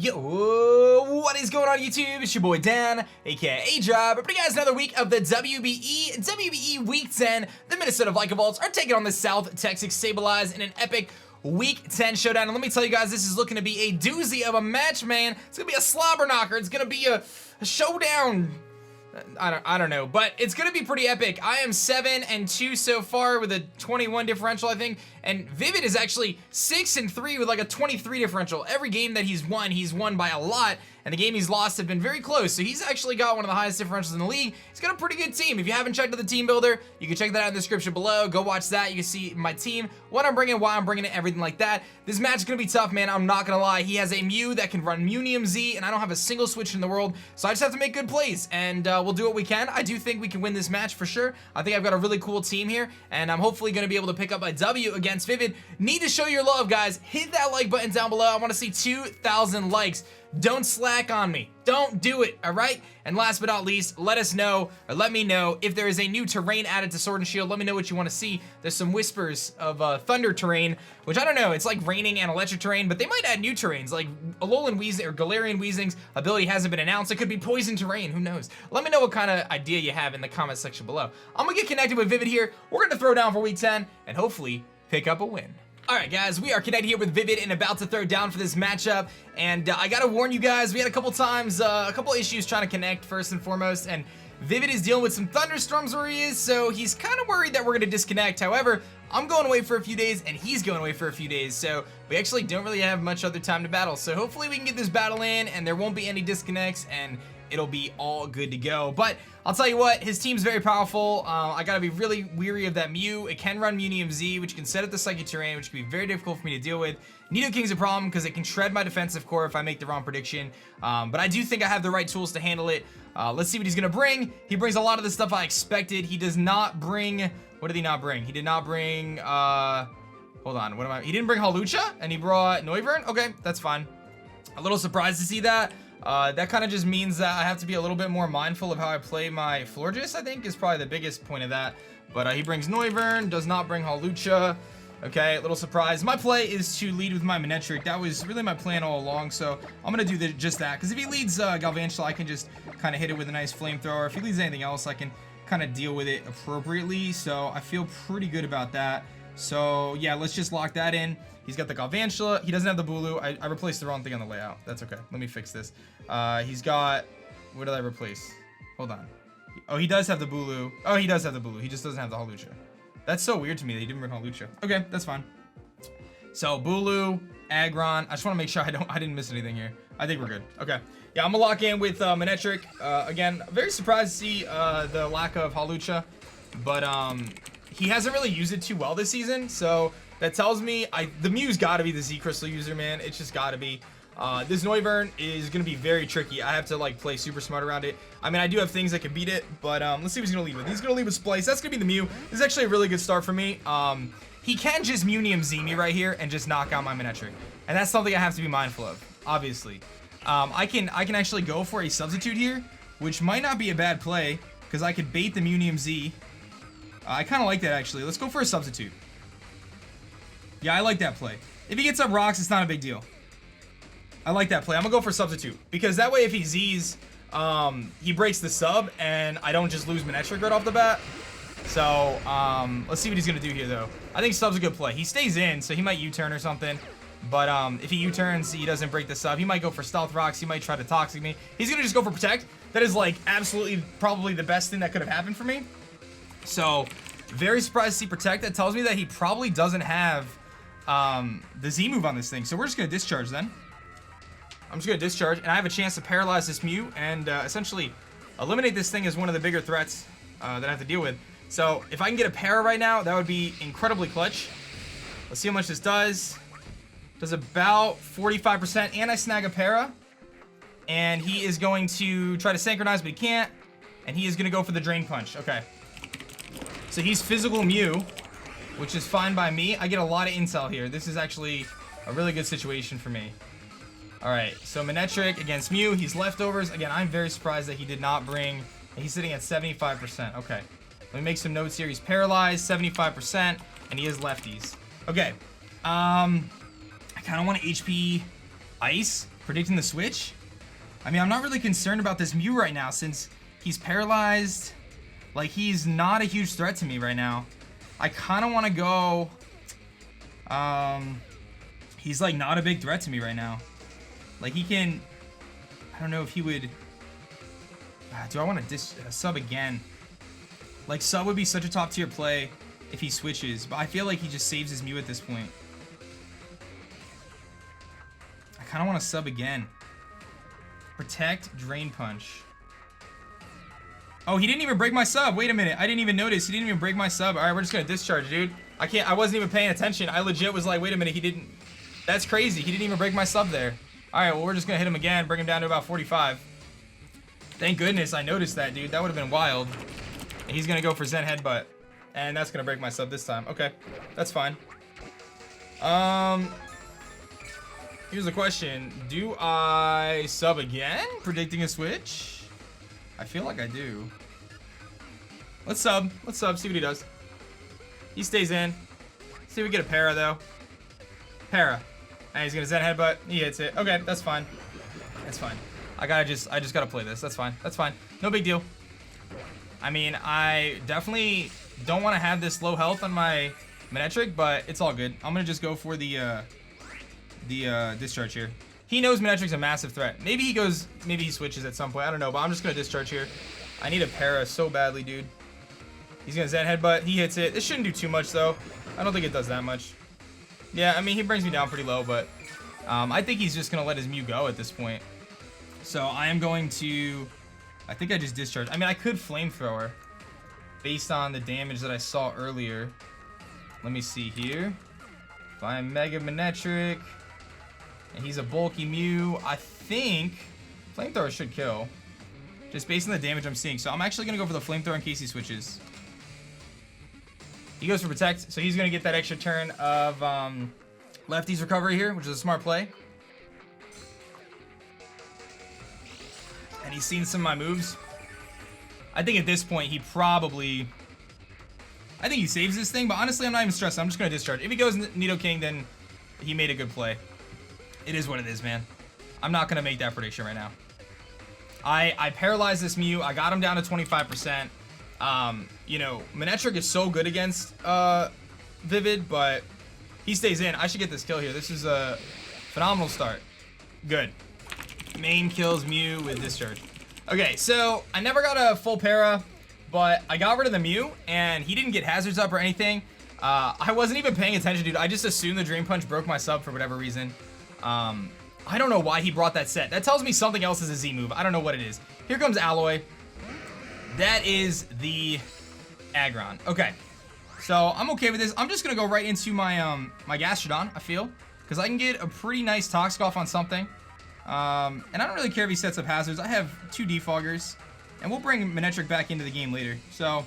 Yo, what is going on YouTube? It's your boy Dan, aka A-Job, bringing you guys another week of the WBE Week 10. The Minnesota Vikavolt are taking on the South Texas Sableyes in an epic Week 10 showdown. And let me tell you guys, this is looking to be a doozy of a match, man. It's gonna be a slobber knocker. It's gonna be a showdown. I don't know, but it's gonna be pretty epic. I am 7-2 so far with a 21 differential, I think, and Vivid is actually 6-3 with like a 23 differential. Every game that he's won by a lot, and the game he's lost have been very close. So he's actually got one of the highest differentials in the league. He's got a pretty good team. If you haven't checked out the team builder, you can check that out in the description below. Go watch that. You can see my team, what I'm bringing, why I'm bringing it, everything like that. This match is gonna be tough, man. I'm not gonna lie. He has a Mew that can run Munium Z, and I don't have a single switch in the world, so I just have to make good plays, and we'll do what we can. I do think we can win this match for sure. I think I've got a really cool team here, and I'm hopefully gonna be able to pick up a W against Vivid. Need to show your love, guys. Hit that like button down below. I want to see 2,000 likes. Don't slack on me. Don't do it, all right? And last but not least, let me know if there is a new terrain added to Sword and Shield. Let me know what you want to see. There's some whispers of thunder terrain, which I don't know. It's like raining and electric terrain, but they might add new terrains. Like Alolan Weezing or Galarian Weezing's ability hasn't been announced. It could be poison terrain. Who knows? Let me know what kind of idea you have in the comment section below. I'm gonna get connected with Vivid here. We're gonna throw down for Week 10 and hopefully pick up a win. Alright guys, we are connected here with Vivid and about to throw down for this matchup, and I gotta warn you guys, we had a couple times, a couple issues trying to connect first and foremost, and Vivid is dealing with some thunderstorms where he is, so he's kind of worried that we're gonna disconnect. However, I'm going away for a few days and he's going away for a few days, so we actually don't really have much other time to battle, so hopefully we can get this battle in and there won't be any disconnects and it'll be all good to go. But I'll tell you what, his team's very powerful. I gotta be really weary of that Mew. It can run Munium Z, which can set up the Psychic Terrain, which can be very difficult for me to deal with. Nidoking's a problem because it can shred my defensive core if I make the wrong prediction. But I do think I have the right tools to handle it. Let's see what he's gonna bring. He brings a lot of the stuff I expected. He does not bring, what did he not bring? He did not bring, hold on, he didn't bring Hawlucha, and he brought Noivern? Okay, that's fine. A little surprised to see that. That kind of just means that I have to be a little bit more mindful of how I play my Florges, I think, is probably the biggest point of that. But he brings Noivern, does not bring Hawlucha. Okay, a little surprise. My play is to lead with my Manectric. That was really my plan all along, so I'm going to do just that. Because if he leads Galvantula, I can just kind of hit it with a nice Flamethrower. If he leads anything else, I can kind of deal with it appropriately. So I feel pretty good about that. So yeah, let's just lock that in. He's got the Galvantula. He doesn't have the Bulu. I replaced the wrong thing on the layout. That's okay. Let me fix this. He's got... What did I replace? Hold on. Oh, he does have the Bulu. Oh, he does have the Bulu. He just doesn't have the Hawlucha. That's so weird to me that he didn't bring Hawlucha. Okay, that's fine. So, Bulu, Aggron. I just want to make sure I didn't miss anything here. I think we're good. Okay. Yeah, I'm going to lock in with Manectric. Again, very surprised to see the lack of Hawlucha. But he hasn't really used it too well this season. So... that tells me the Mew's got to be the Z Crystal user, man. It's just got to be. This Noivern is going to be very tricky. I have to like play super smart around it. I mean, I do have things that can beat it, but let's see what he's going to lead with. He's going to lead with Splice. That's going to be the Mew. This is actually a really good start for me. He can just Munium Z me right here and just knock out my Manectric. And that's something I have to be mindful of, obviously. I can actually go for a substitute here, which might not be a bad play because I could bait the Munium Z. I kind of like that, actually. Let's go for a substitute. Yeah, I like that play. If he gets up rocks, it's not a big deal. I like that play. I'm gonna go for substitute because that way if he Z's, he breaks the sub and I don't just lose Manectric right off the bat. So, let's see what he's gonna do here though. I think sub's a good play. He stays in, so he might U-turn or something. But if he U-turns, he doesn't break the sub. He might go for Stealth Rocks. He might try to Toxic me. He's gonna just go for Protect. That is like absolutely probably the best thing that could have happened for me. So, very surprised to see Protect. That tells me that he probably doesn't have the Z move on this thing. So we're just gonna discharge then. I'm just gonna discharge and I have a chance to paralyze this Mew and essentially eliminate this thing as one of the bigger threats that I have to deal with. So if I can get a para right now, that would be incredibly clutch. Let's see how much this does. Does about 45% and I snag a para. And he is going to try to synchronize, but he can't. And he is gonna go for the Drain Punch. Okay. So he's physical Mew, which is fine by me. I get a lot of intel here. This is actually a really good situation for me. Alright, so Manectric against Mew. He's leftovers. Again, I'm very surprised that he did not bring... He's sitting at 75%. Okay. Let me make some notes here. He's paralyzed, 75%, and he is lefties. Okay. I kind of want to HP Ice. Predicting the switch? I mean, I'm not really concerned about this Mew right now since he's paralyzed. Like, he's not a huge threat to me right now. I kind of want to go... he's, like, not a big threat to me right now. Like, he can... I don't know if he would... do I want to sub again? Like, sub would be such a top-tier play if he switches. But I feel like he just saves his Mew at this point. I kind of want to sub again. Protect, Drain Punch. Oh, he didn't even break my sub. Wait a minute. I didn't even notice. He didn't even break my sub. All right, we're just going to discharge, dude. I wasn't even paying attention. I legit was like, wait a minute. He didn't. That's crazy. He didn't even break my sub there. All right, well, we're just going to hit him again. Bring him down to about 45. Thank goodness I noticed that, dude. That would have been wild. And he's going to go for Zen Headbutt. And that's going to break my sub this time. Okay, that's fine. Here's the question. Do I sub again? Predicting a switch? I feel like I do. Let's sub. Let's sub. See what he does. He stays in. See if we get a para, though. Para. And he's going to Zen Headbutt. He hits it. Okay, that's fine. That's fine. I just gotta play this. That's fine. That's fine. No big deal. I mean, I definitely don't want to have this low health on my Manectric, but it's all good. I'm going to just go for the discharge here. He knows Manectric's a massive threat. Maybe he switches at some point. I don't know, but I'm just gonna discharge here. I need a para so badly, dude. He's gonna Zen Headbutt. He hits it. This shouldn't do too much, though. I don't think it does that much. Yeah, I mean, he brings me down pretty low, but I think he's just gonna let his Mew go at this point. So I am going to... I think I just discharged. I mean, I could Flamethrower based on the damage that I saw earlier. Let me see here. If I'm Mega Manectric... and he's a bulky Mew, I think Flamethrower should kill. Just based on the damage I'm seeing. So I'm actually going to go for the Flamethrower in case he switches. He goes for Protect, so he's going to get that extra turn of Lefty's Recovery here, which is a smart play. And he's seen some of my moves. I think at this point he probably... I think he saves this thing, but honestly I'm not even stressed. I'm just going to discharge. If he goes Nidoking, then he made a good play. It is what it is, man. I'm not going to make that prediction right now. I paralyzed this Mew. I got him down to 25%. You know, Manectric is so good against Vivid, but he stays in. I should get this kill here. This is a phenomenal start. Good. Main kills Mew with discharge. Okay, so I never got a full para, but I got rid of the Mew, and he didn't get hazards up or anything. I wasn't even paying attention, dude. I just assumed the Drain Punch broke my sub for whatever reason. I don't know why he brought that set. That tells me something else is a Z move. I don't know what it is. Here comes Alloy. That is the Aggron. Okay. So I'm okay with this. I'm just going to go right into my my Gastrodon, I feel. Because I can get a pretty nice Toxic off on something. And I don't really care if he sets up hazards. I have 2 Defoggers. And we'll bring Manectric back into the game later. So,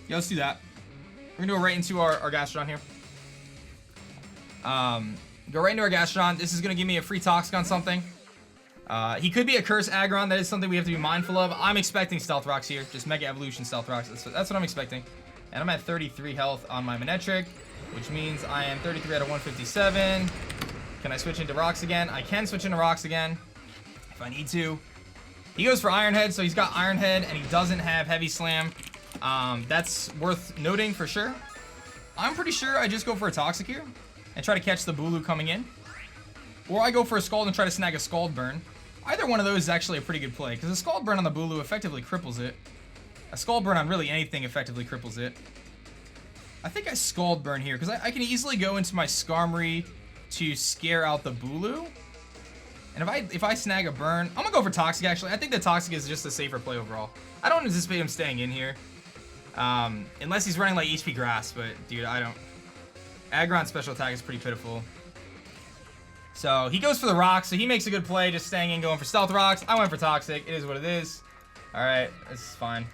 yeah, let's do that. We're going to go right into our Gastrodon here. Go right into our Gastrodon. This is going to give me a free Toxic on something. He could be a Curse Aggron. That is something we have to be mindful of. I'm expecting Stealth Rocks here. Just Mega Evolution Stealth Rocks. That's what I'm expecting. And I'm at 33 health on my Manectric, which means I am 33 out of 157. Can I switch into Rocks again? I can switch into Rocks again if I need to. He goes for Iron Head, so he's got Iron Head, and he doesn't have Heavy Slam. That's worth noting for sure. I'm pretty sure I just go for a Toxic here and try to catch the Bulu coming in. Or I go for a Scald and try to snag a Scald Burn. Either one of those is actually a pretty good play, because a Scald Burn on the Bulu effectively cripples it. A Scald Burn on really anything effectively cripples it. I think I Scald Burn here, because I can easily go into my Skarmory to scare out the Bulu. And if I snag a Burn, I'm going to go for Toxic, actually. I think the Toxic is just a safer play overall. I don't anticipate him staying in here. Unless he's running like HP Grass, but dude, I don't. Aggron's special attack is pretty pitiful. So he goes for the Rocks, so he makes a good play, just staying in, going for Stealth Rocks. I went for Toxic. It is what it is. Alright, this is fine.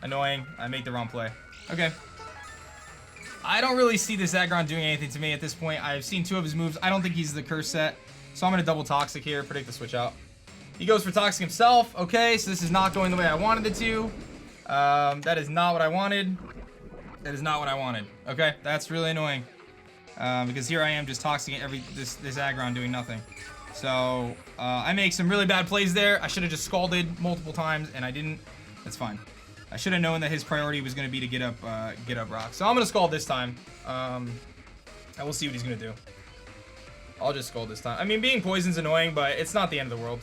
Annoying. I made the wrong play. Okay. I don't really see this Aggron doing anything to me at this point. I've seen 2 of his moves. I don't think he's the Curse set. So I'm going to double Toxic here, predict the switch out. He goes for Toxic himself. Okay, so this is not going the way I wanted it to. That is not what I wanted. That is not what I wanted. Okay, that's really annoying. Because here I am just Toxicing this Aggron doing nothing. So, I make some really bad plays there. I should have just scalded multiple times, and I didn't. That's fine. I should have known that his priority was going to be to get up rock. So I'm going to scald this time. And we'll see what he's going to do. I'll just scald this time. I mean, being poison's annoying, but it's not the end of the world.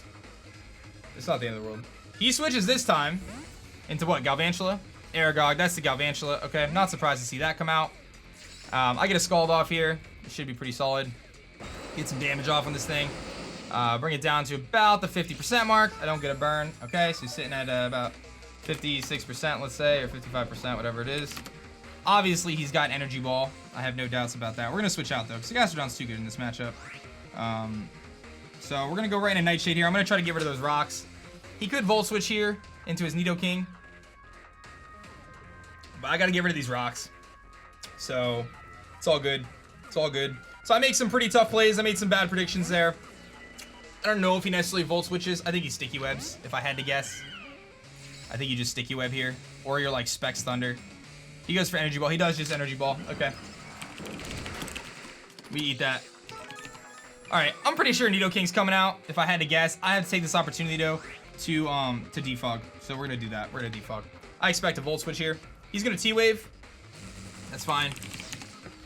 It's not the end of the world. He switches this time into what? Galvantula? Aragog. That's the Galvantula. Okay, I'm not surprised to see that come out. I get a scald off here. It should be pretty solid. Get some damage off on this thing. Bring it down to about the 50% mark. I don't get a burn. Okay, so he's sitting at about 56%, let's say, or 55%, whatever it is. Obviously, he's got Energy Ball. I have no doubts about that. We're going to switch out, though, because Gastrodon's too good in this matchup. So we're going to go right into Nightshade here. I'm going to try to get rid of those rocks. He could Volt Switch here into his Nidoking. But I got to get rid of these rocks. So it's all good. It's all good. So I make some pretty tough plays. I made some bad predictions there. I don't know if he necessarily Volt Switches. I think he Sticky Webs, if I had to guess. I think you just Sticky Web here. Or you're like Specs Thunder. He goes for Energy Ball. He does just Energy Ball. Okay. We eat that. Alright, I'm pretty sure Nidoking's coming out. If I had to guess, I have to take this opportunity, though, to defog. So we're going to do that. We're going to defog. I expect a Volt Switch here. He's going to T-Wave. That's fine.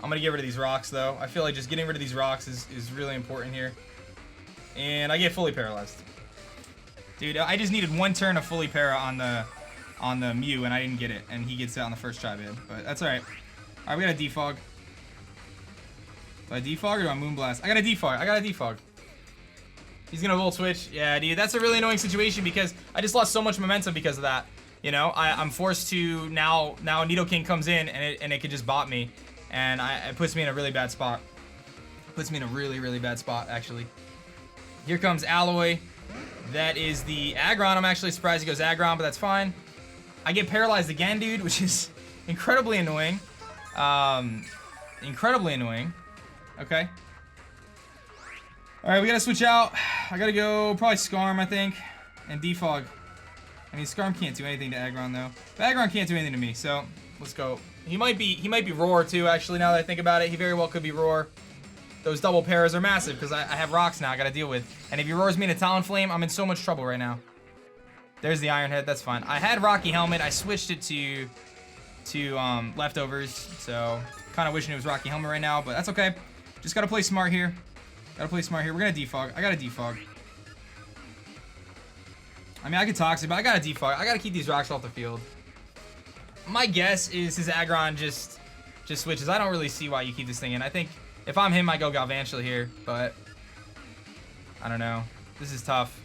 I'm going to get rid of these rocks, though. I feel like just getting rid of these rocks is really important here. And I get fully paralyzed. Dude, I just needed one turn of fully para on the Mew, and I didn't get it. And he gets it on the first try, man. But that's alright. Alright, we got a defog. Do I defog or do I Moonblast? I got a defog. I got a defog. He's gonna Volt Switch. Yeah, dude, that's a really annoying situation because I just lost so much momentum because of that. You know, I'm forced to now Nidoking comes in and it could just bot me. And it puts me in a really bad spot. It puts me in a really, really bad spot, actually. Here comes Alloy. That is the Aggron. I'm actually surprised he goes Aggron, but that's fine. I get paralyzed again, dude, which is incredibly annoying. Incredibly annoying. Okay. Alright, we gotta switch out. I gotta go probably Skarm, I think. And Defog. I mean, Skarm can't do anything to Aggron, though. But Aggron can't do anything to me, so let's go. He might be Roar, too, actually, now that I think about it. He very well could be Roar. Those double pairs are massive, because I have rocks now I gotta deal with. And if he roars me in a Talonflame, I'm in so much trouble right now. There's the Iron Head, that's fine. I had Rocky Helmet, I switched it to Leftovers, so kind of wishing it was Rocky Helmet right now, but that's okay. Just gotta play smart here. Gotta play smart here. We're gonna defog. I gotta defog. I mean, I could Toxic, but I gotta defog. I gotta keep these rocks off the field. My guess is his Aggron just switches. I don't really see why you keep this thing in. I think if I'm him, I go Galvantula here, but I don't know. This is tough.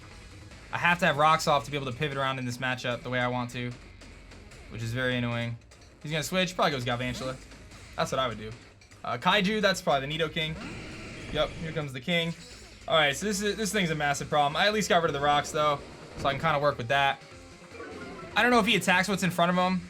I have to have rocks off to be able to pivot around in this matchup the way I want to, which is very annoying. He's gonna switch. Probably goes Galvantula. That's what I would do. Kaiju, that's probably the Nidoking. Yep, here comes the King. Alright, so this thing's a massive problem. I at least got rid of the rocks, though, so I can kind of work with that. I don't know if he attacks what's in front of him.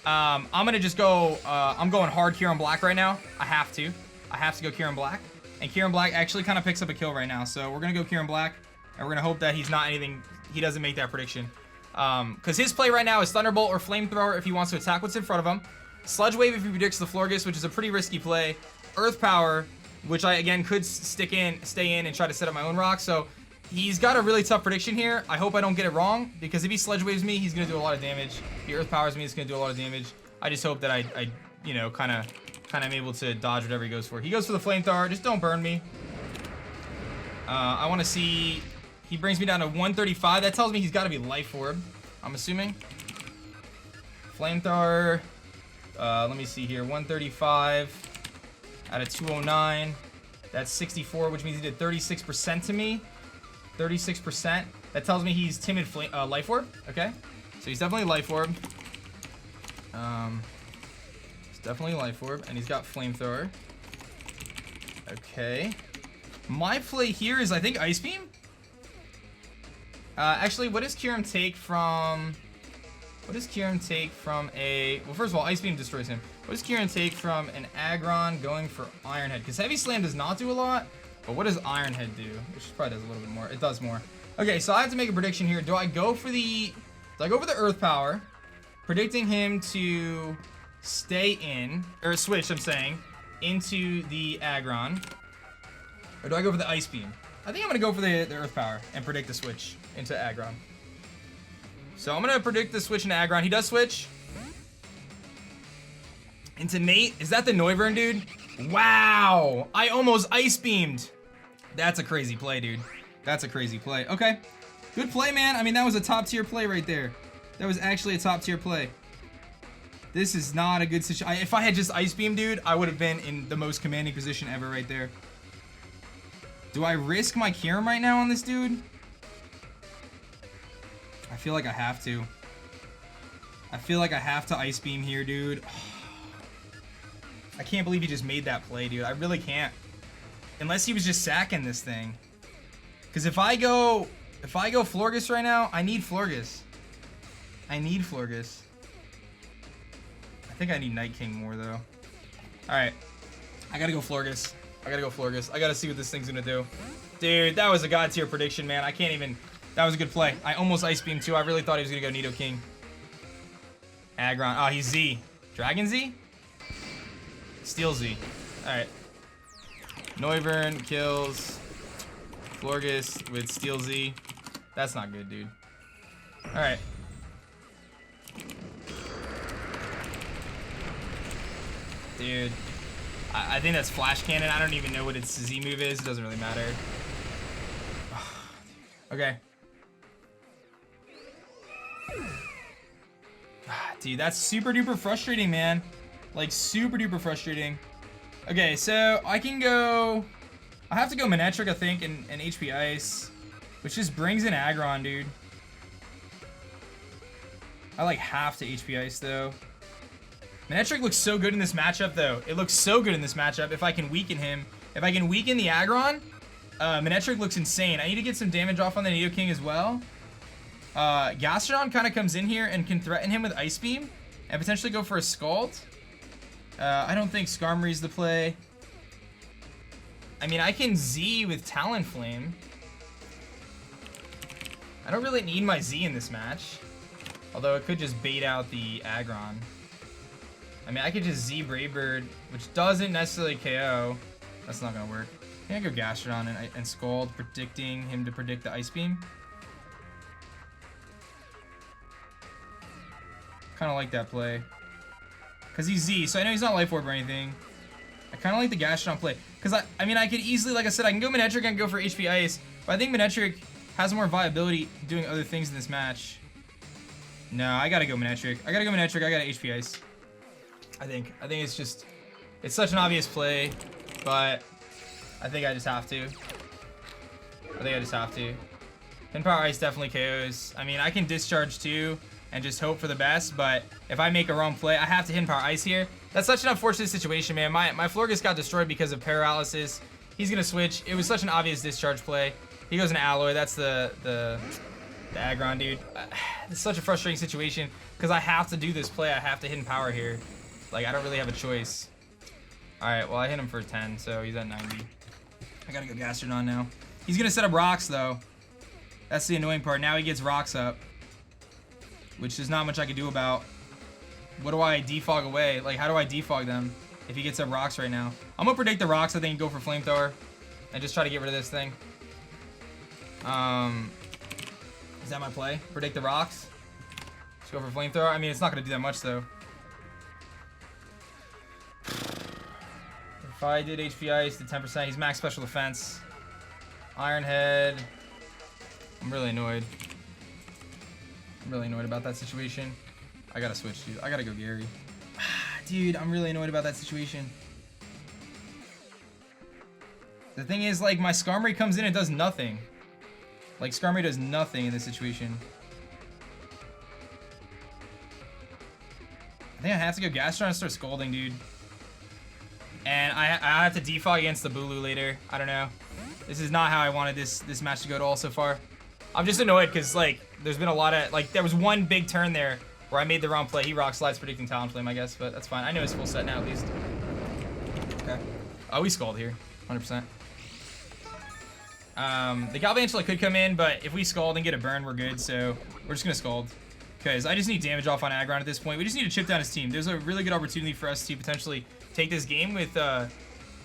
I'm going to just go... I'm going hard Kyurem Black right now. I have to. I have to go Kyurem Black. And Kyurem Black actually kind of picks up a kill right now, so we're going to go Kyurem Black. And we're going to hope that he's not anything... He doesn't make that prediction. Because his play right now is Thunderbolt or Flamethrower if he wants to attack what's in front of him. Sludge Wave if he predicts the Florges, which is a pretty risky play. Earth Power, which I, again, could stay in and try to set up my own rock. So he's got a really tough prediction here. I hope I don't get it wrong, because if he Sludge Waves me, he's going to do a lot of damage. If he Earth Powers me, it's going to do a lot of damage. I just hope that I you know, kind of am able to dodge whatever he goes for. He goes for the Flamethrower. Just don't burn me. I want to see... He brings me down to 135. That tells me he's got to be Life Orb, I'm assuming. Flamethrower. Let me see here. 135 out of 209. That's 64, which means he did 36% to me. 36%. That tells me he's Timid Life Orb. Okay. So he's definitely Life Orb. He's definitely Life Orb. And he's got Flamethrower. Okay. My play here is, I think, Ice Beam. Actually, what does Kyurem take from... What does Kyurem take from a... Well, first of all, Ice Beam destroys him. What does Kyurem take from an Aggron going for Iron Head? Because Heavy Slam does not do a lot, but what does Iron Head do? Which probably does a little bit more. It does more. Okay, so I have to make a prediction here. Do I go for the Earth Power, predicting him to stay in, or switch, I'm saying, into the Aggron? Or do I go for the Ice Beam? I think I'm gonna go for the Earth Power and predict the switch into Aggron. So I'm gonna predict the switch into Aggron. He does switch into Nate. Is that the Noivern, dude? Wow! I almost Ice Beamed. That's a crazy play, dude. That's a crazy play. Okay. Good play, man. I mean, that was a top tier play right there. That was actually a top tier play. This is not a good situation. If I had just Ice Beam, dude, I would have been in the most commanding position ever right there. Do I risk my Kyurem right now on this dude? I feel like I have to. I feel like I have to Ice Beam here, dude. I can't believe he just made that play, dude. I really can't. Unless he was just sacking this thing. Because if I go Florges right now, I need Florges. I need Florges. I think I need Night King more, though. Alright. I gotta go Florges. I gotta see what this thing's gonna do. Dude, that was a god tier prediction, man. I can't even... That was a good play. I almost Ice Beam, too. I really thought he was gonna go Nidoking. Aggron. Oh, he's Z. Dragon Z? Steel Z. Alright. Noivern kills Florges with Steel Z. That's not good, dude. Alright. Dude. I think that's Flash Cannon. I don't even know what its Z move is. It doesn't really matter. Okay. Dude, that's super duper frustrating, man. Like, super duper frustrating. Okay, so I can go... I have to go Manectric, I think, and HP Ice. Which just brings in Aggron, dude. I like half to HP Ice, though. Manectric looks so good in this matchup, though. It looks so good in this matchup if I can weaken him. If I can weaken the Aggron, Manectric looks insane. I need to get some damage off on the Nidoking as well. Gastrodon kind of comes in here and can threaten him with Ice Beam and potentially go for a Scald. I don't think Skarmory's the play. I mean, I can Z with Talonflame. I don't really need my Z in this match. Although it could just bait out the Aggron. I mean, I could just Z Brave Bird, which doesn't necessarily KO. That's not gonna work. I think I go Gastrodon and Scald, predicting him to predict the Ice Beam. Kind of like that play. Because he's Z, so I know he's not Life Orb or anything. I kind of like the Gastrodon play. Because, I mean, I could easily, like I said, I can go Manectric and go for HP Ice. But I think Manectric has more viability doing other things in this match. No, I gotta go Manectric. I gotta HP Ice. I think it's just... It's such an obvious play, but I think I just have to. Pin Power Ice definitely KOs. I mean, I can Discharge too and just hope for the best, but if I make a wrong play, I have to Hidden Power Ice here. That's such an unfortunate situation, man. My Florges got destroyed because of Paralysis. He's gonna switch. It was such an obvious Discharge play. He goes into Alloy. That's the Aggron, dude. It's such a frustrating situation because I have to do this play. I have to Hidden Power here. Like, I don't really have a choice. Alright, well, I hit him for 10, so he's at 90. I gotta go Gastrodon now. He's gonna set up rocks, though. That's the annoying part. Now he gets rocks up, which there's not much I can do about. What do I defog away? Like, how do I defog them if he gets up rocks right now? I'm gonna predict the rocks, I think, and go for Flamethrower and just try to get rid of this thing. Is that my play? Predict the rocks? Just go for Flamethrower? I mean, it's not gonna do that much, though. If I did HP Ice, did 10%, he's max special defense. Iron Head. I'm really annoyed. About that situation. I gotta switch, dude. I gotta go Gary. Dude, I'm really annoyed about that situation. The thing is, like, my Skarmory comes in and does nothing. Like, Skarmory does nothing in this situation. I think I have to go Gastrodon and start Scalding, dude. And I have to defog against the Bulu later. I don't know. This is not how I wanted this match to go at all so far. I'm just annoyed because, like, there's been a lot of, like, there was one big turn there where I made the wrong play. He Rock Slides predicting Talonflame, I guess, but that's fine. I know his full set now, at least. Okay. Oh, we Scald here. 100%. The Galvantula could come in, but if we Scald and get a burn, we're good, so we're just gonna Scald. Because I just need damage off on Aggron at this point. We just need to chip down his team. There's a really good opportunity for us to potentially take this game with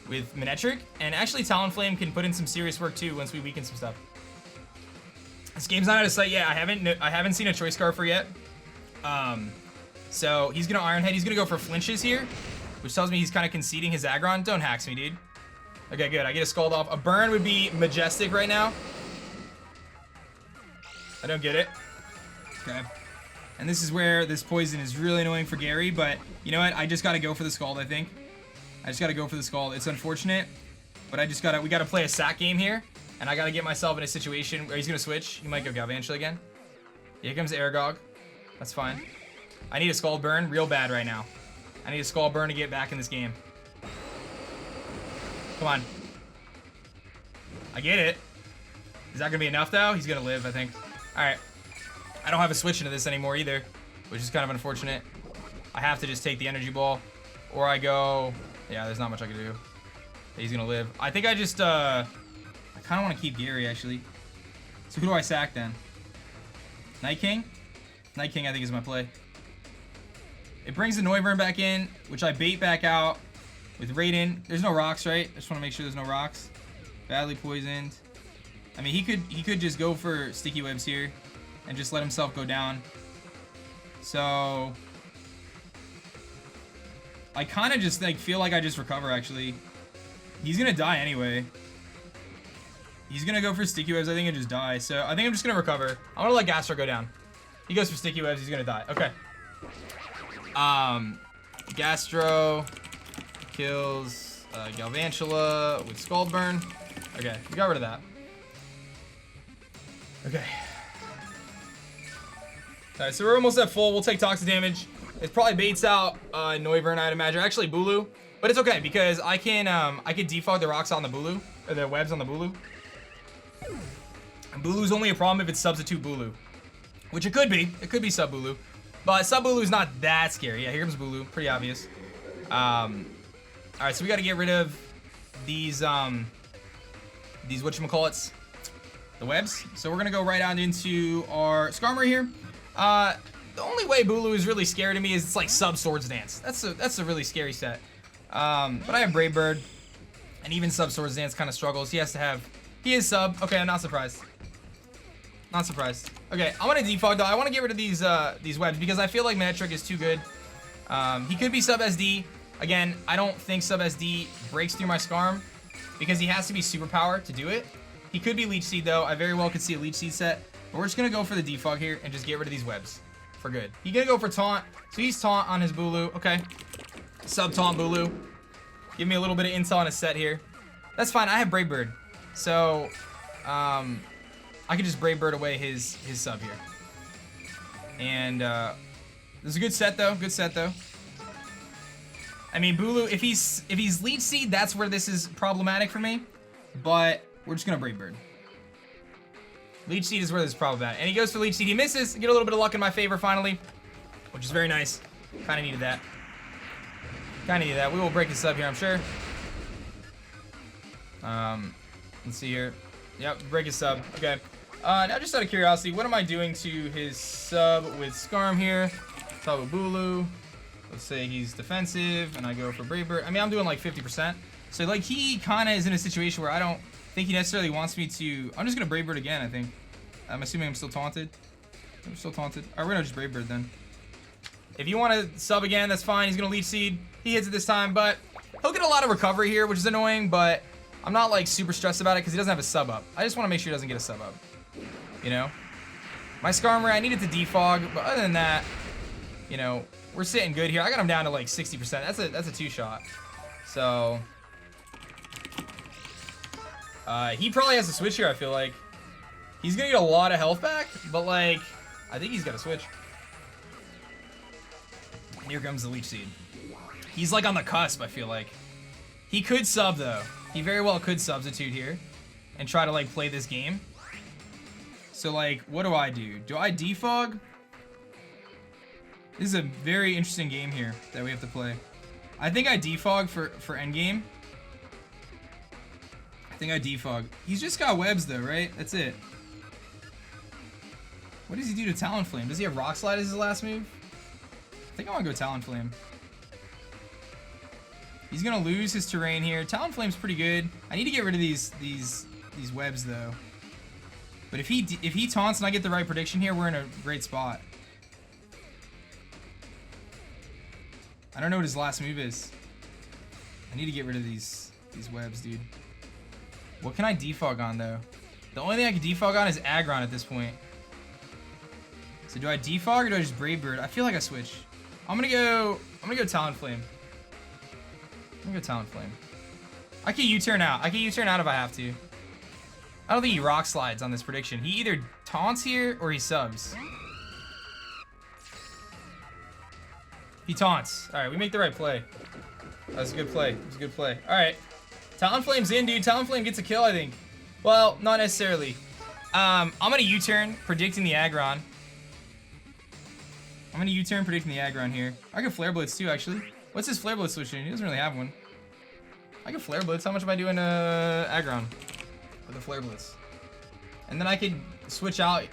with Manectric, and actually Talonflame can put in some serious work too once we weaken some stuff. This game's not out of sight yet. I haven't seen a Choice Scarfer yet. So he's gonna Iron Head. He's gonna go for flinches here, which tells me he's kind of conceding his aggron. Don't hacks me, dude. Okay, good. I get a Scald off. A burn would be majestic right now. I don't get it. Okay. And this is where this poison is really annoying for Gary, but you know what? I just gotta go for the Scald, I think. I just gotta go for the Scald. It's unfortunate, but we gotta play a sack game here, and I gotta get myself in a situation where he's gonna switch. He might go Galvantula again. Here comes Aragog. That's fine. I need a Scald burn real bad right now. I need a Scald burn to get back in this game. Come on. I get it. Is that gonna be enough though? He's gonna live, I think. All right. I don't have a switch into this anymore either, which is kind of unfortunate. I have to just take the energy ball, or I go. Yeah, there's not much I can do. He's gonna live. I think I just I kind of want to keep Gary actually. So who do I sack then? Night King? Night King I think is my play. It brings the Noivern back in, which I bait back out with Raiden. There's no rocks, right? I just want to make sure there's no rocks. Badly poisoned. I mean, he could just go for Sticky Webs here and just let himself go down. So I kind of just like feel like I just recover actually. He's gonna die anyway. He's gonna go for Sticky Webs, I think, and just die. So I think I'm just gonna recover. I'm gonna let Gastro go down. He goes for Sticky Webs, he's gonna die. Okay. Gastro kills Galvantula with Scald Burn. Okay, we got rid of that. Okay. Alright, so we're almost at full. We'll take toxic damage. It probably baits out Noivern, I'd imagine. Actually, Bulu. But it's okay because I can defog the rocks on the Bulu, or the webs on the Bulu. And Bulu's only a problem if it's substitute Bulu, which it could be. It could be sub Bulu, but sub Bulu's not that scary. Yeah, here comes Bulu. Pretty obvious. All right, so we got to get rid of these whatchamacallits, the webs. So we're gonna go right on into our Skarmory here. The only way Bulu is really scary to me is it's like sub Swords Dance. That's a really scary set. But I have Brave Bird, and even sub Swords Dance kind of struggles. He is sub. Okay, I'm not surprised. Not surprised. Okay, I want to defog though. I want to get rid of these webs because I feel like Manectric is too good. He could be sub SD. Again, I don't think sub SD breaks through my Skarm because he has to be superpower to do it. He could be Leech Seed though. I very well could see a Leech Seed set. But we're just gonna go for the defog here and just get rid of these webs for good. He's gonna go for taunt. So he's taunt on his Bulu. Okay. Sub taunt Bulu. Give me a little bit of intel on his set here. That's fine. I have Brave Bird. So I could just Brave Bird away his sub here. And this is a good set though. Good set though. I mean, Bulu, if he's Leech Seed, that's where this is problematic for me. But we're just gonna Brave Bird. Leech Seed is where this is problematic. And he goes for Leech Seed. He misses. Get a little bit of luck in my favor finally, which is very nice. Kind of needed that. Kind of needed that. We will break his sub here, I'm sure. Let's see here. Yep, break his sub. Okay. Now just out of curiosity, what am I doing to his sub with Skarm here? Sub with Bulu. Let's say he's defensive, and I go for Brave Bird. I mean, I'm doing like 50%. So like he kind of is in a situation where I don't think he necessarily wants me to. I'm just gonna Brave Bird again, I think. I'm assuming I'm still taunted. I'm still taunted. All right, we're gonna just Brave Bird then. If you want to sub again, that's fine. He's gonna Leech Seed. He hits it this time, but he'll get a lot of recovery here, which is annoying, but I'm not like super stressed about it because he doesn't have a sub up. I just want to make sure he doesn't get a sub up. You know? My Skarmory, I needed to defog, but other than that, you know, we're sitting good here. I got him down to like 60%. That's a two-shot. So he probably has to switch here, I feel like. He's gonna get a lot of health back, but like, I think he's got to switch. And here comes the Leech Seed. He's like on the cusp, I feel like. He could sub though. He very well could substitute here and try to like play this game. So like, what do I do? Do I defog? This is a very interesting game here that we have to play. I think I defog for endgame. I think I defog. He's just got webs though, right? That's it. What does he do to Talonflame? Does he have Rock Slide as his last move? I think I want to go Talonflame. He's gonna lose his terrain here. Talonflame's pretty good. I need to get rid of these webs though. But if he taunts and I get the right prediction here, we're in a great spot. I don't know what his last move is. I need to get rid of these webs, dude. What can I defog on though? The only thing I can defog on is Aggron at this point. So do I defog or do I just Brave Bird? I feel like I switch. I'm gonna go Talonflame. I'm gonna go Talonflame. I can U-turn out. I can U-turn out if I have to. I don't think he rock slides on this prediction. He either taunts here or he subs. He taunts. All right, we make the right play. That was a good play. It was a good play. All right, Talonflame's in, dude. Talonflame gets a kill, I think. Well, not necessarily. I'm gonna U-turn, predicting the Aggron. I'm gonna U-turn, predicting the Aggron here. I can Flare Blitz too, actually. What's his Flare Blitz switching? He doesn't really have one. I can Flare Blitz. How much am I doing Aggron with the Flare Blitz? And then I could switch out.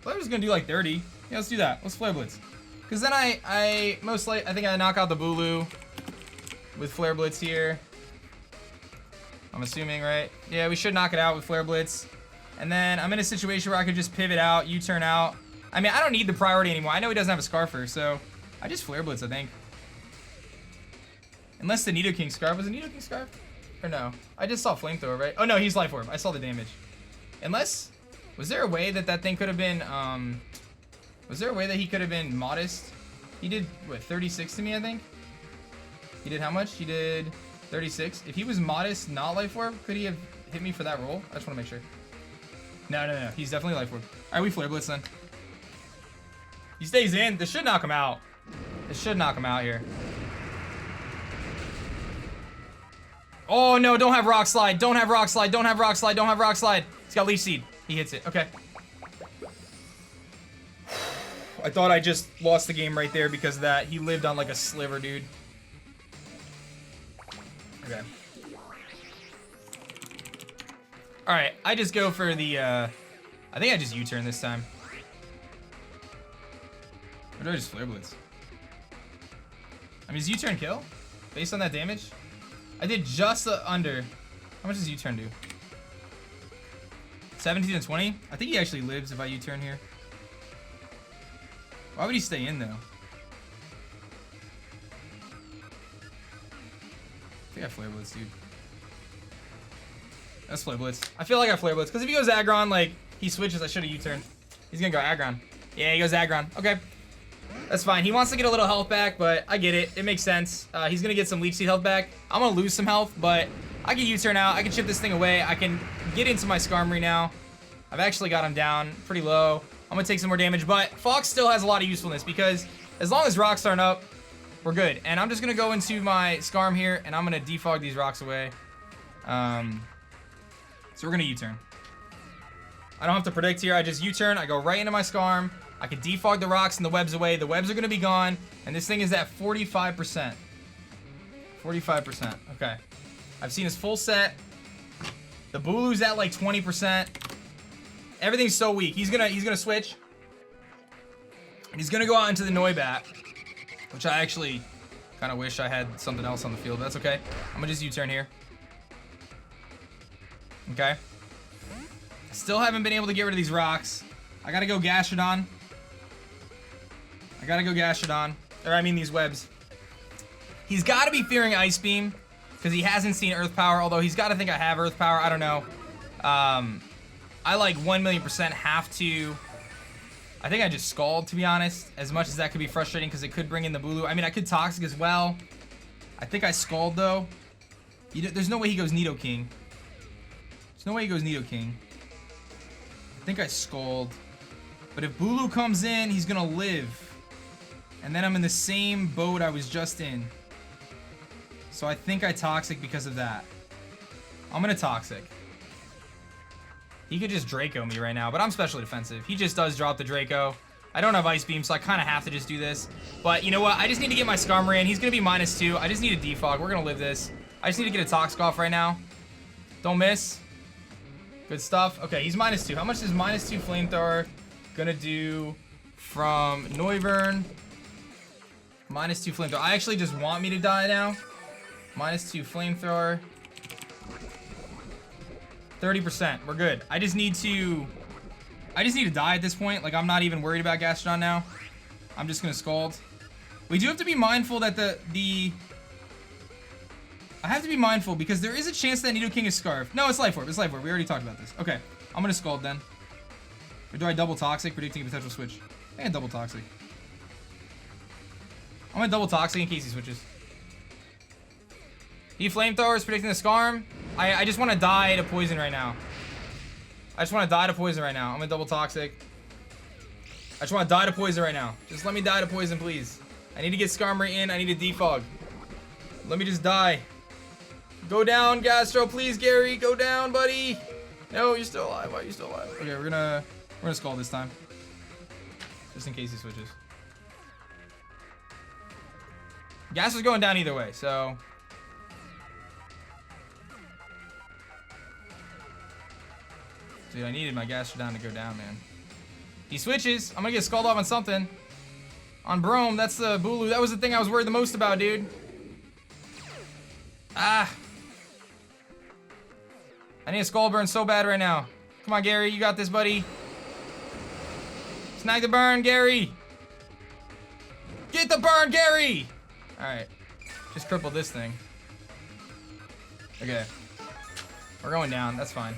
Flare's gonna do like 30. Yeah, let's do that. Let's Flare Blitz. Because then I think I knock out the Bulu with Flare Blitz here. I'm assuming, right? Yeah, we should knock it out with Flare Blitz. And then I'm in a situation where I could just pivot out, U-turn out. I mean, I don't need the priority anymore. I know he doesn't have a Scarfer, so I just Flare Blitz, I think. Unless the Nidoking Scarf. Was it Nidoking Scarf? Or no? I just saw Flamethrower, right? Oh no, he's Life Orb. I saw the damage. Unless, was there a way that thing could have been, was there a way that he could have been modest? He did, what, 36 to me, I think? He did how much? He did 36. If he was modest, not Life Orb, could he have hit me for that roll? I just want to make sure. No. He's definitely Life Orb. Alright, we Flare Blitz then. He stays in. This should knock him out. This should knock him out here. Oh no, don't have Rock Slide. Don't have Rock Slide. Don't have Rock Slide. Don't have Rock Slide. He's got Leaf Seed. He hits it. Okay. I thought I just lost the game right there because of that. He lived on like a sliver, dude. Okay. Alright, I just go for the, I think I just U-turn this time. Or do I just Flare Blitz? I mean, is U-turn kill? Based on that damage? I did just the under. How much does U-turn do? 17 and 20? I think he actually lives if I U-turn here. Why would he stay in, though? I think I Flare Blitz, dude. That's Flare Blitz. I feel like I Flare Blitz. Because if he goes Aggron, like, he switches, I should have U-turned. He's going to go Aggron. Yeah, he goes Aggron. Okay. That's fine. He wants to get a little health back, but I get it. It makes sense. He's going to get some Leech Seed health back. I'm going to lose some health, but I can U-turn out. I can chip this thing away. I can get into my Skarmory now. I've actually got him down pretty low. I'm going to take some more damage, but Fox still has a lot of usefulness because as long as rocks aren't up, we're good. And I'm just going to go into my Skarm here, and I'm going to defog these rocks away. So we're going to U-turn. I don't have to predict here. I just U-turn. I go right into my Skarm. I can defog the rocks and the webs away. The webs are going to be gone. And this thing is at 45%. 45%. Okay. I've seen his full set. The Bulu's at like 20%. Everything's so weak. He's gonna switch. He's gonna go out into the Noibat, which I actually kind of wish I had something else on the field. But that's okay. I'm gonna just U-turn here. Okay. Still haven't been able to get rid of these rocks. I gotta go Gastrodon. Or I mean these webs. He's gotta be fearing Ice Beam because he hasn't seen Earth Power, although he's gotta think I have Earth Power. I don't know. I like 1,000,000% have to. I think I just Scald, to be honest. As much as that could be frustrating because it could bring in the Bulu. I mean, I could Toxic as well. I think I Scald, though. There's no way he goes Nidoking. There's no way he goes Nidoking. I think I Scald. But if Bulu comes in, he's going to live. And then I'm in the same boat I was just in. So I think I Toxic because of that. I'm going to Toxic. He could just Draco me right now, but I'm specially defensive. He just does drop the Draco. I don't have Ice Beam, so I kind of have to just do this. But you know what? I just need to get my Skarmory in. He's going to be -2. I just need a defog. We're going to live this. I just need to get a Toxic off right now. Don't miss. Good stuff. Okay, he's -2. How much is -2 Flamethrower going to do from Noivern? -2 Flamethrower. I actually just want me to die now. -2 flamethrower. 30%. We're good. I just need to die at this point. Like, I'm not even worried about Gastrodon now. I'm just gonna Scald. We do have to be mindful that I have to be mindful because there is a chance that Nidoking is Scarf. No, it's Life Orb. It's Life Orb. We already talked about this. Okay. I'm gonna Scald then. Or do I double Toxic, predicting a potential switch? I think I double Toxic. I'm gonna double Toxic in case he switches. He Flamethrowers predicting the Scarm. I just want to die to Poison right now. I'm gonna double Toxic. I just want to die to Poison right now. Just let me die to Poison, please. I need to get Skarmory in. I need a Defog. Let me just die. Go down, Gastro, please, Gary. Go down, buddy. No, you're still alive. Why are you still alive? Okay, we're gonna Scald this time. Just in case he switches. Gastro's going down either way, so. Dude, I needed my Gastrodon to go down, man. He switches. I'm gonna get Scald off on something. On Brome, that's the Bulu. That was the thing I was worried the most about, dude. Ah. I need a Scald Burn so bad right now. Come on, Gary. You got this, buddy. Snag the burn, Gary. Get the burn, Gary. All right. Just cripple this thing. Okay. We're going down. That's fine.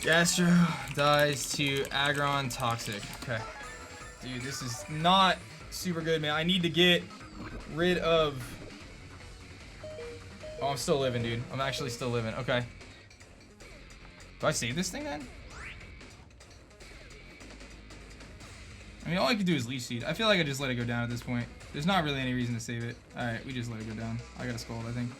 Gastro dies to Aggron Toxic. Okay. Dude, this is not super good, man. I need to get rid of... Oh, I'm still living, dude. I'm actually still living. Okay. Do I save this thing, then? I mean, all I could do is Leech Seed. I feel like I just let it go down at this point. There's not really any reason to save it. Alright, we just let it go down. I got a Scald, I think.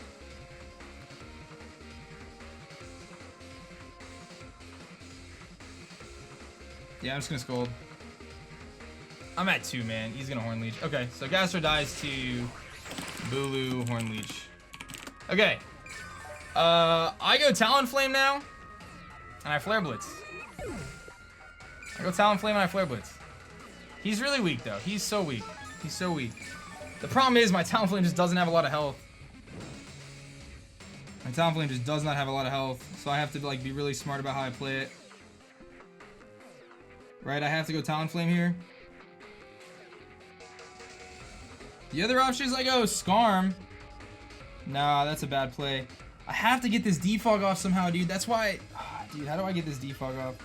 Yeah, I'm just gonna Scald. I'm at 2, man. He's gonna Horn Leech. Okay, so Gastro dies to Bulu, Horn Leech. Okay. I go Talonflame now. And I Flare Blitz. I go Talonflame and I Flare Blitz. He's really weak, though. He's so weak. He's so weak. The problem is my Talonflame just doesn't have a lot of health. My Talonflame just does not have a lot of health. So I have to, like, be really smart about how I play it. Right, I have to go Talonflame here. The other option is I go Skarm. Nah, that's a bad play. I have to get this Defog off somehow, dude. That's why... dude, how do I get this Defog off?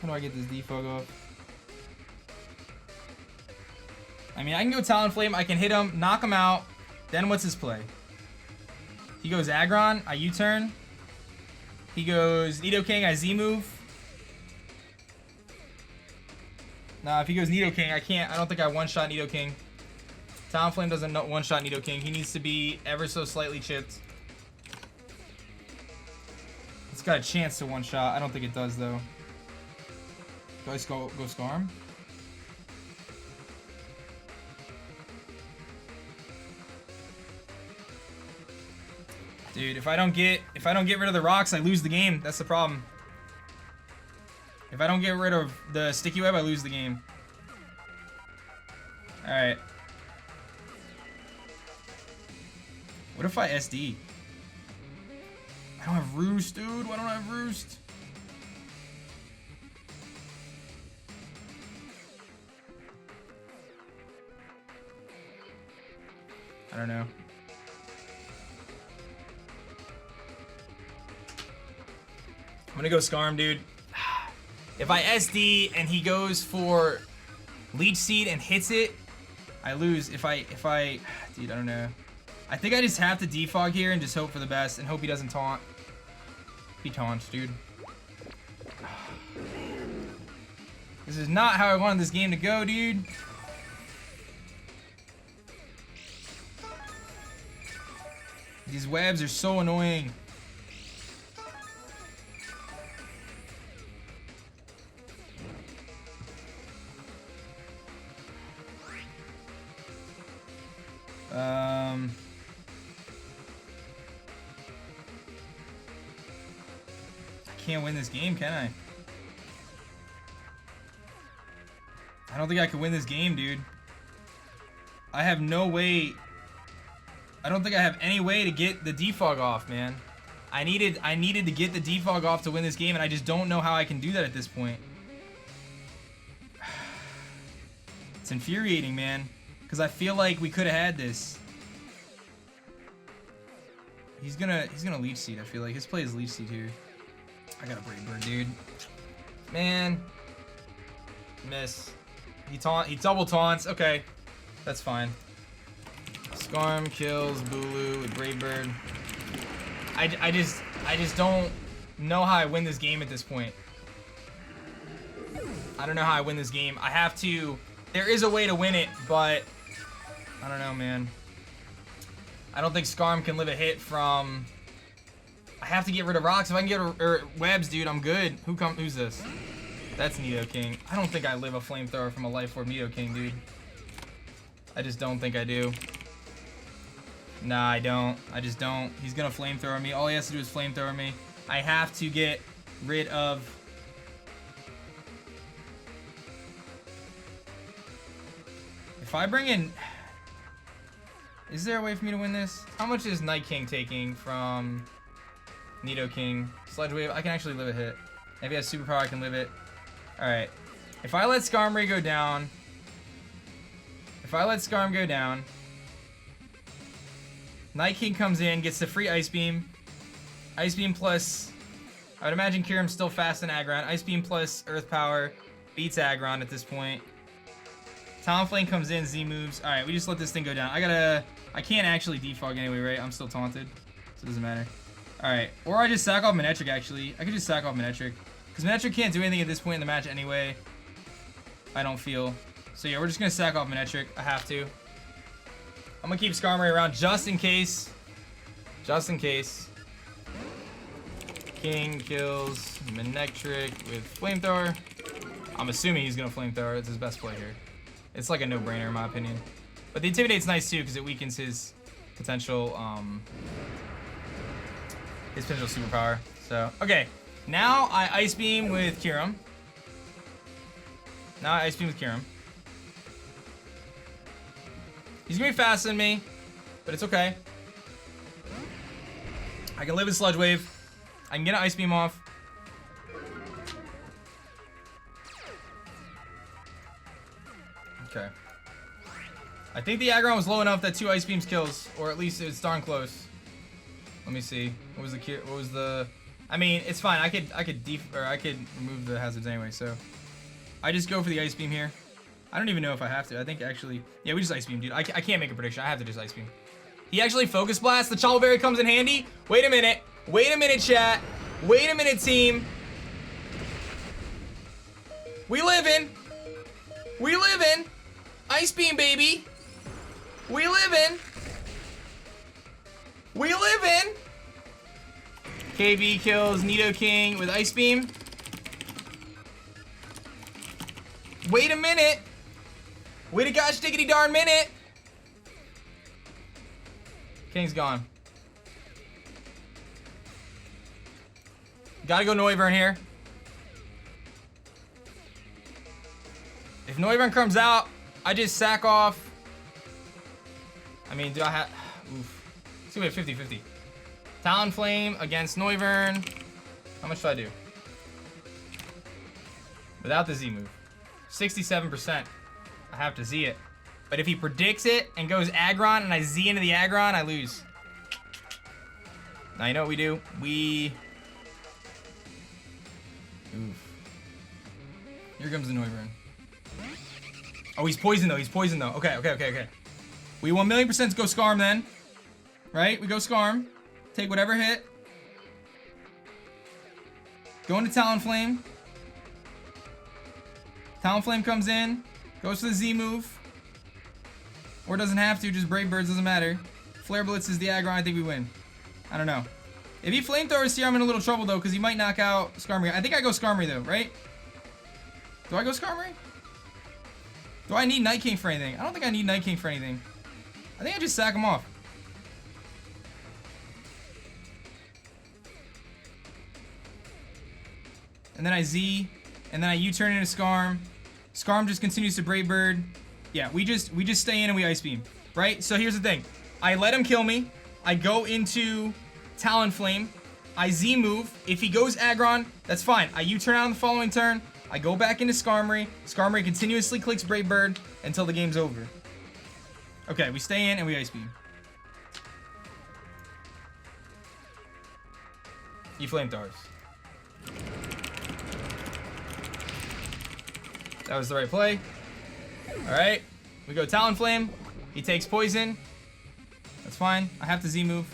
How do I get this Defog off? I mean, I can go Talonflame. I can hit him, knock him out. Then what's his play? He goes Aggron. I U-turn. He goes Nidoking. I Z-move. Nah, if he goes Nidoking, I can't. I don't think I one-shot Nidoking. Talonflame doesn't one-shot Nidoking. He needs to be ever so slightly chipped. It's got a chance to one-shot. I don't think it does, though. Do I go Skarm? Dude, if I don't get rid of the rocks, I lose the game. That's the problem. If I don't get rid of the Sticky Web, I lose the game. Alright. What if I SD? I don't have Roost, dude. Why don't I have Roost? I don't know. I'm gonna go Skarm, dude. If I SD and he goes for Leech Seed and hits it, I lose. If I, dude, I don't know. I think I just have to Defog here and just hope for the best and hope he doesn't taunt. He taunts, dude. This is not how I wanted this game to go, dude. These webs are so annoying. I can't win this game, can I? I don't think I can win this game, dude. I have no way. I don't think I have any way to get the defog off, man. I needed to get the defog off to win this game, and I just don't know how I can do that at this point. It's infuriating, man, because I feel like we could have had this. He's gonna leech seed. I feel like his play is leech seed here. I got a Brave Bird, dude. Man, miss. He double taunts. Okay, that's fine. Skarm kills Bulu with Brave Bird. I just don't know how I win this game at this point. I don't know how I win this game. I have to. There is a way to win it, but I don't know, man. I don't think Skarm can live a hit from. I have to get rid of rocks. If I can get webs, dude, I'm good. Who's this? That's Nidoking. I don't think I live a flamethrower from a Life Orb Nidoking, dude. I just don't think I do. Nah, I don't. I just don't. He's gonna flamethrower me. All he has to do is flamethrower me. I have to get rid of. If I bring in. Is there a way for me to win this? How much is Night King taking from Nidoking? Sludge Wave. I can actually live a hit. Maybe he has superpower. I can live it. All right. If I let Skarmory go down. If I let Skarm go down. Night King comes in, gets the free Ice Beam. Ice Beam plus, I would imagine Kyurem's still fast in Aggron. Ice Beam plus Earth Power beats Aggron at this point. Talonflame comes in, Z moves. All right, we just let this thing go down. I can't actually defog anyway, right? I'm still taunted, so it doesn't matter. All right, or I just sack off Manectric actually. I could just sack off Manectric. Because Manectric can't do anything at this point in the match anyway. I don't feel. So yeah, we're just gonna sack off Manectric. I have to. I'm gonna keep Skarmory around just in case. Just in case. King kills Manectric with Flamethrower. I'm assuming he's gonna Flamethrower. It's his best play here. It's like a no-brainer in my opinion. But the Intimidate's nice too because it weakens his potential superpower. So, okay. Now I Ice Beam with Kyurem. He's gonna be faster than me, but it's okay. I can live with Sludge Wave. I can get an Ice Beam off. Okay. I think the aggro was low enough that 2 Ice Beams kills, or at least it's darn close. Let me see. What was the? I mean, it's fine. I could remove the hazards anyway. So I just go for the Ice Beam here. I don't even know if I have to. I think actually, yeah, we just Ice Beam, dude. I can't make a prediction. I have to just Ice Beam. He actually Focus Blast. The Cholla Berry comes in handy. Wait a minute. Wait a minute, chat. Wait a minute, team. We livin'. We livin'. Ice Beam, baby. We livin'. We livin'. KB kills Nidoking with Ice Beam. Wait a minute. Wait a gosh diggity darn minute. King's gone. Gotta go Noivern here. If Noivern comes out, I just sack off. I mean, do I have... Oof. It's gonna be a 50-50. Talonflame against Noivern. How much do I do? Without the Z move. 67%. I have to Z it. But if he predicts it and goes Aggron and I Z into the Aggron, I lose. Now you know what we do? We... Oof. Here comes the Noivern. Oh, he's poisoned though. He's poisoned though. Okay. We 1,000,000% go Skarm then. Right? We go Skarm. Take whatever hit. Go into Talonflame. Talonflame comes in. Goes for the Z move. Or doesn't have to. Just Brave Birds. Doesn't matter. Flare Blitz is the aggro. I think we win. I don't know. If he Flamethrowers here, I'm in a little trouble though, because he might knock out Skarmory. I think I go Skarmory though, right? Do I go Skarmory? Do I need Night King for anything? I don't think I need Night King for anything. I think I just sack him off. And then I Z, and then I U-turn into Skarm. Skarm just continues to Brave Bird. Yeah, we just stay in and we Ice Beam, right? So here's the thing. I let him kill me. I go into Talonflame. I Z move. If he goes Aggron, that's fine. I U-turn out on the following turn. I go back into Skarmory. Skarmory continuously clicks Brave Bird until the game's over. Okay, we stay in and we Ice Beam. He Flamethrowers. That was the right play. Alright, we go Talonflame. He takes poison. That's fine. I have to Z move.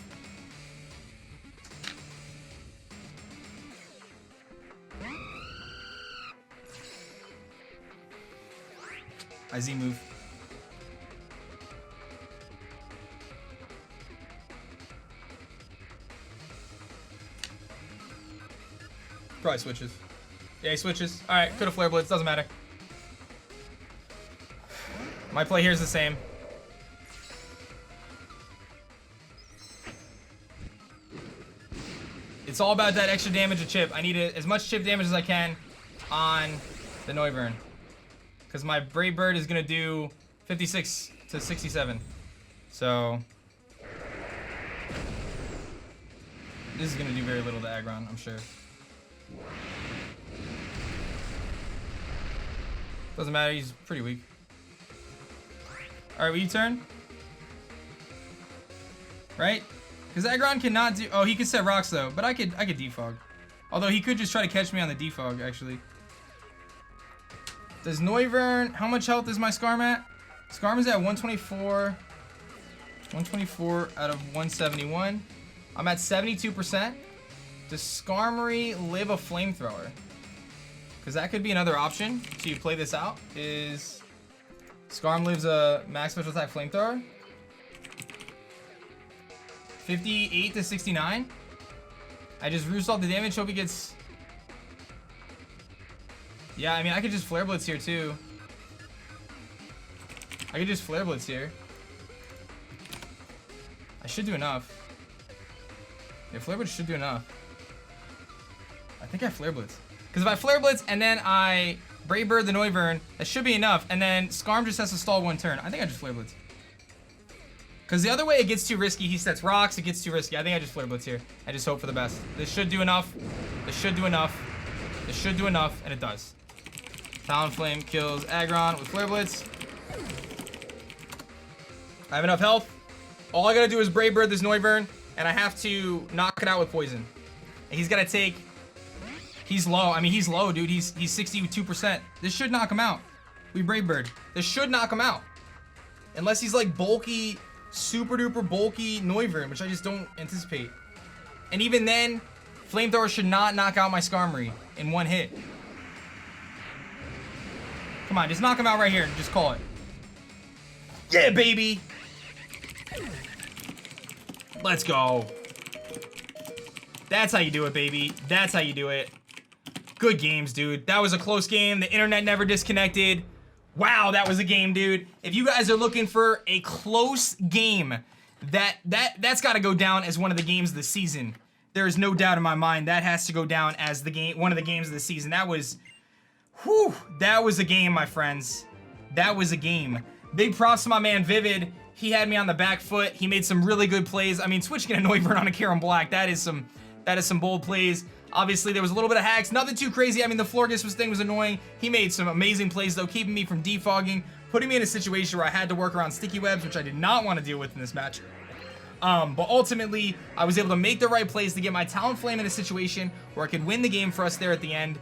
I Z move. Probably switches. Yeah, he switches. Alright, could have Flare Blitz, doesn't matter. My play here is the same. It's all about that extra damage of chip. I need as much chip damage as I can on the Noivern. Because my Brave Bird is going to do 56 to 67. So this is going to do very little to Aggron, I'm sure. Doesn't matter, he's pretty weak. Alright, we turn. Right? Because Aggron cannot do... Oh, he could set rocks though, but I could defog. Although he could just try to catch me on the defog, actually. Does Noivern... How much health is my Skarm at? Skarm is at 124. 124 out of 171. I'm at 72%. Does Skarmory live a Flamethrower? Because that could be another option to play this out. Is Skarm lives a max special attack Flamethrower? 58 to 69. I just roost off the damage. Hope he gets... Yeah, I mean, I could just Flare Blitz here, too. I could just Flare Blitz here. I should do enough. Yeah, Flare Blitz should do enough. I think I Flare Blitz. Because if I Flare Blitz and then I Brave Bird the Noivern, that should be enough. And then Skarm just has to stall one turn. I think I just Flare Blitz. Because the other way it gets too risky. He sets rocks, it gets too risky. I think I just Flare Blitz here. I just hope for the best. This should do enough. This should do enough. This should do enough, and it does. Talonflame kills Aggron with Flare Blitz. I have enough health. All I gotta do is Brave Bird this Noivern, and I have to knock it out with poison. And he's gotta take... He's low. I mean, he's low, dude. He's 62%. This should knock him out. We Brave Bird. This should knock him out. Unless he's like bulky, super duper bulky Noivern, which I just don't anticipate. And even then, Flamethrower should not knock out my Skarmory in one hit. Come on, just knock him out right here. Just call it. Yeah, baby. Let's go. That's how you do it, baby. That's how you do it. Good games, dude. That was a close game. The internet never disconnected. Wow, that was a game, dude. If you guys are looking for a close game, that's got to go down as one of the games of the season. There is no doubt in my mind that has to go down as the game, one of the games of the season. That was, whew, that was a game, my friends. That was a game. Big props to my man Vivid. He had me on the back foot. He made some really good plays. I mean, switching a Noivern on a Karen Black, that is some bold plays. Obviously, there was a little bit of hacks. Nothing too crazy. I mean, the Florges thing was annoying. He made some amazing plays, though, keeping me from defogging, putting me in a situation where I had to work around sticky webs, which I did not want to deal with in this match. But ultimately, I was able to make the right plays to get my Talonflame in a situation where I could win the game for us there at the end.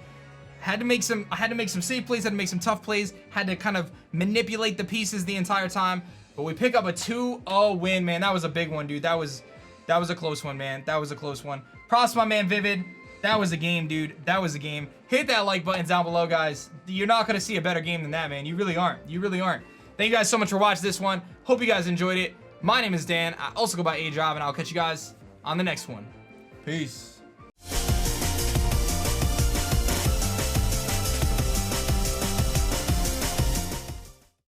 I had to make some safe plays, had to make some tough plays, had to kind of manipulate the pieces the entire time. But we pick up a 2-0 win, man. That was a big one, dude. That was a close one, man. That was a close one. Props to my man Vivid. That was a game, dude. That was a game. Hit that like button down below, guys. You're not going to see a better game than that, man. You really aren't. You really aren't. Thank you guys so much for watching this one. Hope you guys enjoyed it. My name is Dan. I also go by AJob, and I'll catch you guys on the next one. Peace.